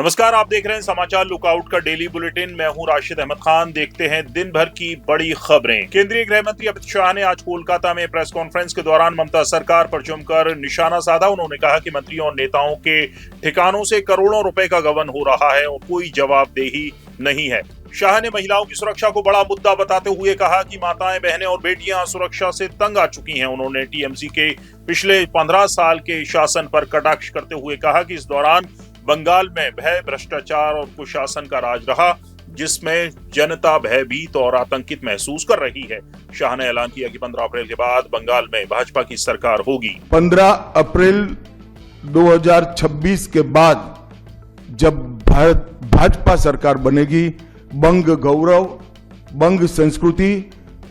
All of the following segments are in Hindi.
नमस्कार, आप देख रहे हैं समाचार लुकआउट का डेली बुलेटिन। मैं हूं राशिद अहमद खान। देखते हैं दिन भर की बड़ी खबरें। केंद्रीय गृह मंत्री अमित शाह ने आज कोलकाता में प्रेस कॉन्फ्रेंस के दौरान ममता सरकार पर जमकर निशाना साधा। उन्होंने कहा कि मंत्रियों और नेताओं के ठिकानों से करोड़ों रुपए का गबन हो रहा है और कोई जवाबदेही नहीं है। शाह ने महिलाओं की सुरक्षा को बड़ा मुद्दा बताते हुए कहा कि माताएं, बहनें और बेटियां सुरक्षा से तंग आ चुकी हैं। उन्होंने टीएमसी के पिछले 15 साल के शासन पर कटाक्ष करते हुए कहा कि इस दौरान बंगाल में भय, भ्रष्टाचार और कुशासन का राज रहा, जिसमें जनता भयभीत और आतंकित महसूस कर रही है। शाह ने ऐलान किया कि 15 अप्रैल के बाद बंगाल में भाजपा की सरकार होगी। 15 अप्रैल 2026 के बाद जब भाजपा सरकार बनेगी, बंग गौरव, बंग संस्कृति,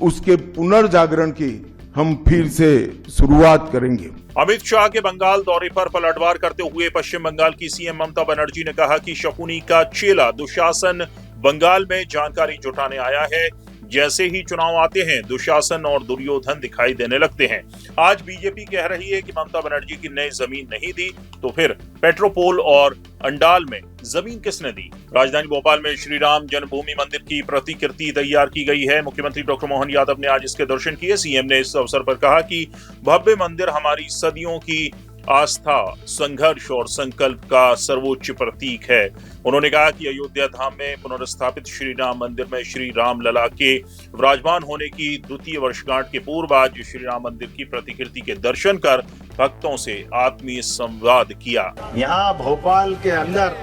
उसके पुनर्जागरण की हम फिर से शुरुआत करेंगे। अमित शाह के बंगाल दौरे पर पलटवार करते हुए पश्चिम बंगाल की सीएम ममता बनर्जी ने कहा कि शकुनी का चेला दुशासन बंगाल में जानकारी जुटाने आया है। जैसे ही चुनाव आते हैं, दुशासन और दुर्योधन दिखाई देने लगते हैं। आज बीजेपी कह रही है कि ममता बनर्जी की नई जमीन नहीं दी, तो फिर पेट्रोपोल और अंडाल में जमीन किसने दी? राजधानी भोपाल में श्री राम जन्मभूमि मंदिर की प्रतिकृति तैयार की गई है। मुख्यमंत्री डॉक्टर मोहन यादव ने आज इसके दर्शन किए। सीएम ने इस अवसर पर कहा कि भव्य मंदिर हमारी सदियों की आस्था, संघर्ष और संकल्प का सर्वोच्च प्रतीक है। उन्होंने कहा कि अयोध्या धाम में पुनर्स्थापित श्री राम मंदिर में श्री राम लला के विराजमान होने की द्वितीय वर्षगांठ के पूर्व आज श्री राम मंदिर की प्रतिकृति के दर्शन कर भक्तों से आत्मीय संवाद किया। यहाँ भोपाल के अंदर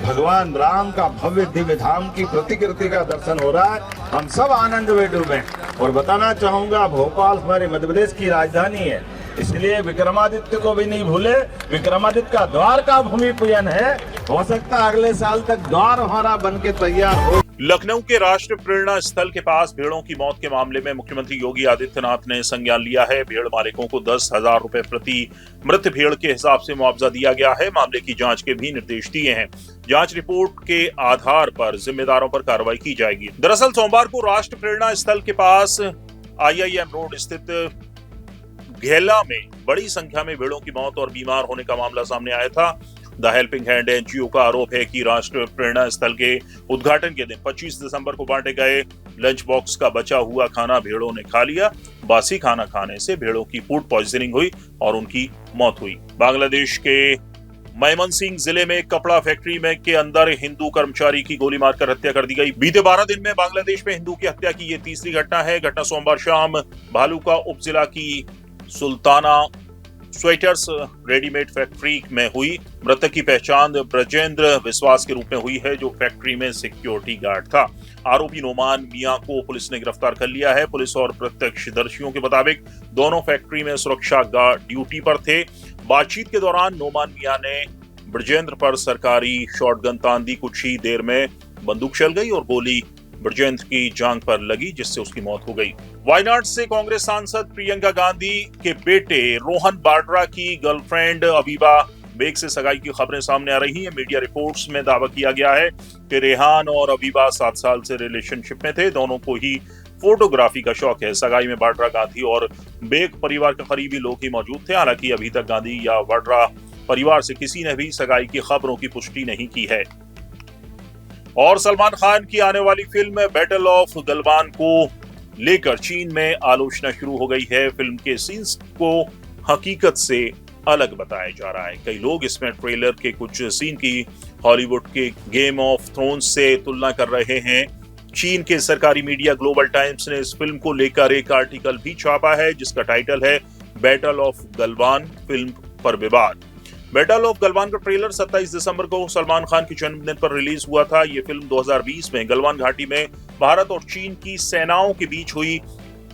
भगवान राम का भव्य दिव्य धाम की प्रतिकृति का दर्शन हो रहा है। हम सब आनंद में डूबे और बताना चाहूंगा, भोपाल हमारे मध्य प्रदेश की राजधानी है, इसलिए विक्रमादित्य को भी नहीं भूले। विक्रमादित्य का द्वार का भूमि पूजन है। हो सकता है अगले साल तक द्वार हमारा बनके तैयार हो। लखनऊ के राष्ट्र प्रेरणा स्थल के पास भेड़ों की मौत के मामले में मुख्यमंत्री योगी आदित्यनाथ ने संज्ञान लिया है। भेड़ मालिकों को 10,000 रुपए प्रति मृत भेड़ के हिसाब से मुआवजा दिया गया है। मामले की जांच के भी निर्देश दिए हैं। जांच रिपोर्ट के आधार पर जिम्मेदारों पर कार्रवाई की जाएगी। दरअसल सोमवार को राष्ट्र प्रेरणा स्थल के पास IIM रोड स्थित घेला में बड़ी संख्या में भेड़ों की मौत और बीमार होने का मामला सामने आया था। द हेल्पिंग हैंड NGO का आरोप है कि राष्ट्र प्रेरणा स्थल के उद्घाटन के दिन 25 दिसंबर को बांटे गए लंच बॉक्स का बचा हुआ खाना भेड़ों ने खा लिया। बासी खाना खाने से भेड़ों की फूड पॉइजनिंग हुई और उनकी मौत हुई। बांग्लादेश के मयमनसिंह जिले में कपड़ा फैक्ट्री में के अंदर हिंदू कर्मचारी की गोली मारकर हत्या कर दी गई। बीते 12 दिन में बांग्लादेश में हिंदू की हत्या की ये तीसरी घटना है। घटना सोमवार शाम भालुका उपजिला की सुल्ताना स्वेटर्स रेडीमेड फैक्ट्री में हुई। मृतक की पहचान ब्रजेंद्र विश्वास के रूप में हुई है, जो फैक्ट्री में सिक्योरिटी गार्ड था। आरोपी नोमान मियां को पुलिस ने गिरफ्तार कर लिया है। पुलिस और प्रत्यक्षदर्शियों के मुताबिक दोनों फैक्ट्री में सुरक्षा गार्ड ड्यूटी पर थे। बातचीत के दौरान नोमान मियां ने ब्रजेंद्र पर सरकारी शॉटगन तान दी। कुछ ही देर में बंदूक चल गई और गोली ब्रजेंद्र की जांघ पर लगी, जिससे उसकी मौत हो गई। वायनाड से कांग्रेस सांसद प्रियंका गांधी के बेटे रोहन बाड्रा की गर्लफ्रेंड अबीबा बेग से सगाई की खबरें सामने आ रही हैं। मीडिया रिपोर्ट्स में दावा किया गया है कि रेहान और अबीबा 7 साल से रिलेशनशिप में थे। दोनों को ही फोटोग्राफी का शौक है। सगाई में बाड्रा, गांधी और बेग परिवार के करीबी लोग ही मौजूद थे। हालांकि अभी तक गांधी या बाड्रा परिवार से किसी ने भी सगाई की खबरों की पुष्टि नहीं की है। और सलमान खान की आने वाली फिल्म बैटल ऑफ गलवान को लेकर चीन में आलोचना शुरू हो गई है। फिल्म के सीन्स को हकीकत से अलग बताया जा रहा है। कई लोग इसमें ट्रेलर के कुछ सीन की हॉलीवुड के गेम ऑफ थ्रोन्स से तुलना कर रहे हैं। चीन के सरकारी मीडिया ग्लोबल टाइम्स ने इस फिल्म को लेकर एक आर्टिकल भी छापा है, जिसका टाइटल है बैटल ऑफ गलवान, फिल्म पर विवाद। बैटल ऑफ गलवान का ट्रेलर 27 दिसंबर को सलमान खान के जन्मदिन पर रिलीज हुआ था। ये फिल्म 2020 में गलवान घाटी में भारत और चीन की सेनाओं के बीच हुई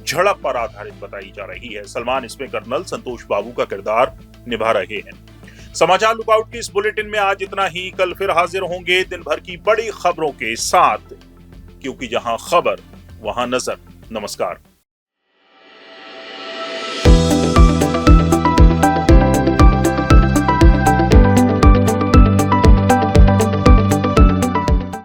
झड़प पर आधारित बताई जा रही है। सलमान इसमें कर्नल संतोष बाबू का किरदार निभा रहे हैं। समाचार लुकआउट की इस बुलेटिन में आज इतना ही। कल फिर हाजिर होंगे दिन भर की बड़ी खबरों के साथ, क्योंकि जहां खबर वहां नजर। नमस्कार।